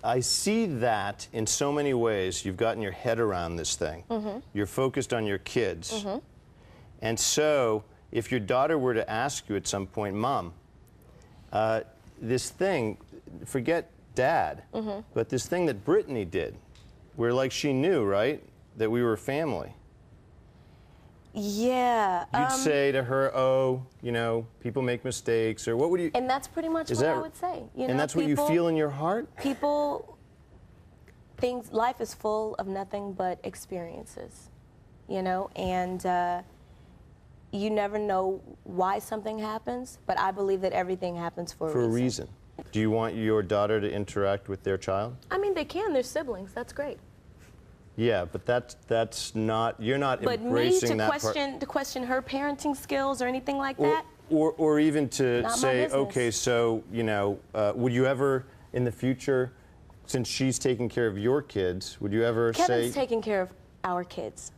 I see that in so many ways. You've gotten your head around this thing. You're focused on your kids. And so, if your daughter were to ask you at some point, Mom, this thing, forget Dad, but this thing that Brittany did, where like she knew, right, that we were family. Yeah. You'd say to her, oh, you know, people make mistakes, or what would you... And that's pretty much what I would say. You know, and that's what you feel in your heart? Life is full of nothing but experiences, you know, and you never know why something happens, but I believe that everything happens for a reason. Do you want your daughter to interact with their child? I mean, they can. They're siblings. That's great. Yeah, but that's not, you're not but embracing that part. To question her parenting skills or anything like that? Or even to not say, okay, so, you know, would you ever, in the future, since she's taking care of your kids, would you ever say... Kevin's taking care of our kids.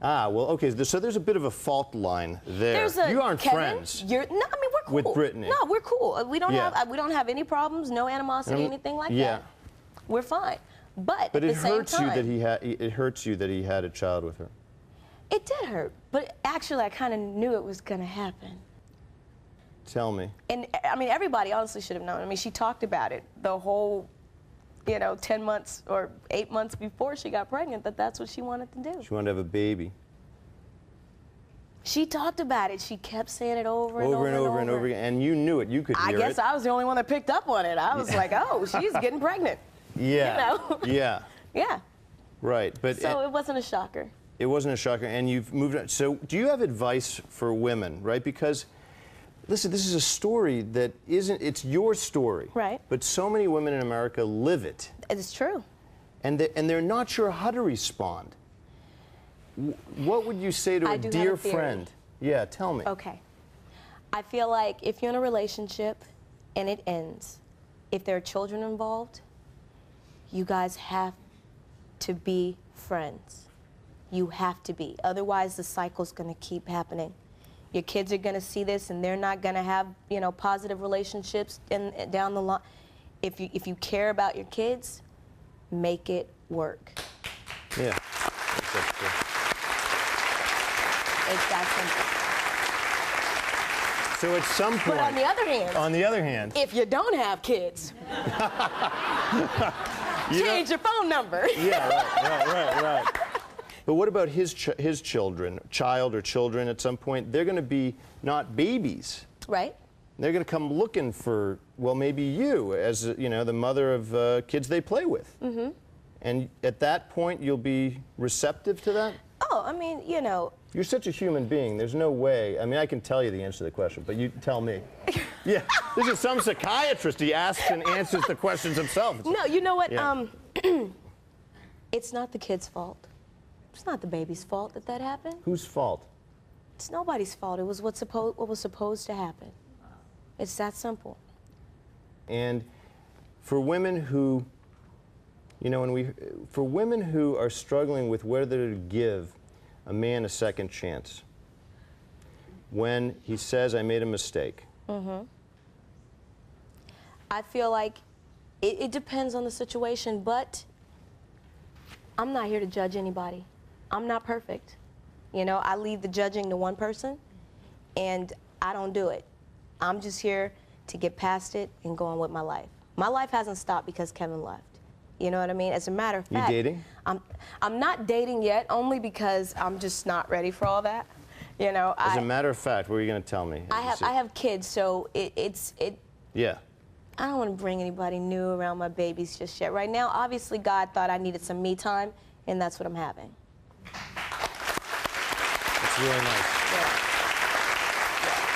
Ah, well, okay, so there's a bit of a fault line there. You aren't Kevin, friends. No, I mean, we're cool. With Brittany. No, we're cool. We don't have any problems, no animosity, anything like that. We're fine. But at the same time, it hurts you that he had a child with her. It did hurt, but actually I kind of knew it was going to happen. Tell me. And I mean, everybody honestly should have known. I mean, she talked about it the whole, you know, 10 months or 8 months before she got pregnant, that that's what she wanted to do. She wanted to have a baby. She talked about it. She kept saying it over and over again. And you knew it. You could hear it. I guess I was the only one that picked up on it. I was like, oh, she's getting pregnant. Yeah. You know? Yeah. Yeah. Right. But so it wasn't a shocker. It wasn't a shocker. And you've moved on. So do you have advice for women, right? Because, listen, this is a story that it's your story. Right. But so many women in America live it. It's true. And they're not sure how to respond. What would you say to a dear friend? Yeah, tell me. Okay. I feel like if you're in a relationship and it ends, if there are children involved, you guys have to be friends. You have to be. Otherwise, the cycle's going to keep happening. Your kids are going to see this, and they're not going to have, you know, positive relationships down the line. If you care about your kids, make it work. Yeah. It's that simple. So at some point... But on the other hand, if you don't have kids, change your phone number. Yeah, right. But what about his children, child or children at some point? They're going to be not babies. Right. They're going to come looking for, well, maybe you as, you know, the mother of kids they play with. And at that point, you'll be receptive to that? Oh, I mean, you know. You're such a human being. There's no way. I mean, I can tell you the answer to the question, but you tell me. Yeah, this is some psychiatrist. He asks and answers the questions himself. No, you know what? Yeah. It's not the kid's fault. It's not the baby's fault that happened. Whose fault? It's nobody's fault. It was what was supposed to happen. It's that simple. And for women who, you know, for women who are struggling with whether to give a man a second chance, when he says, I made a mistake. I feel like it depends on the situation, but I'm not here to judge anybody. I'm not perfect. You know, I leave the judging to one person, and I don't do it. I'm just here to get past it and go on with my life. My life hasn't stopped because Kevin left. You know what I mean? As a matter of fact, you dating? I'm not dating yet, only because I'm just not ready for all that. You know. As a matter of fact, what are you going to tell me? I have kids, so it's. Yeah. I don't want to bring anybody new around my babies just yet. Right now, obviously, God thought I needed some me time, and that's what I'm having. That's really nice. Yeah.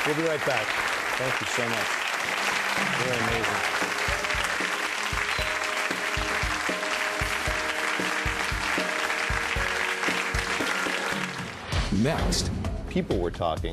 We'll be right back. Thank you so much. Really amazing. Next. People were talking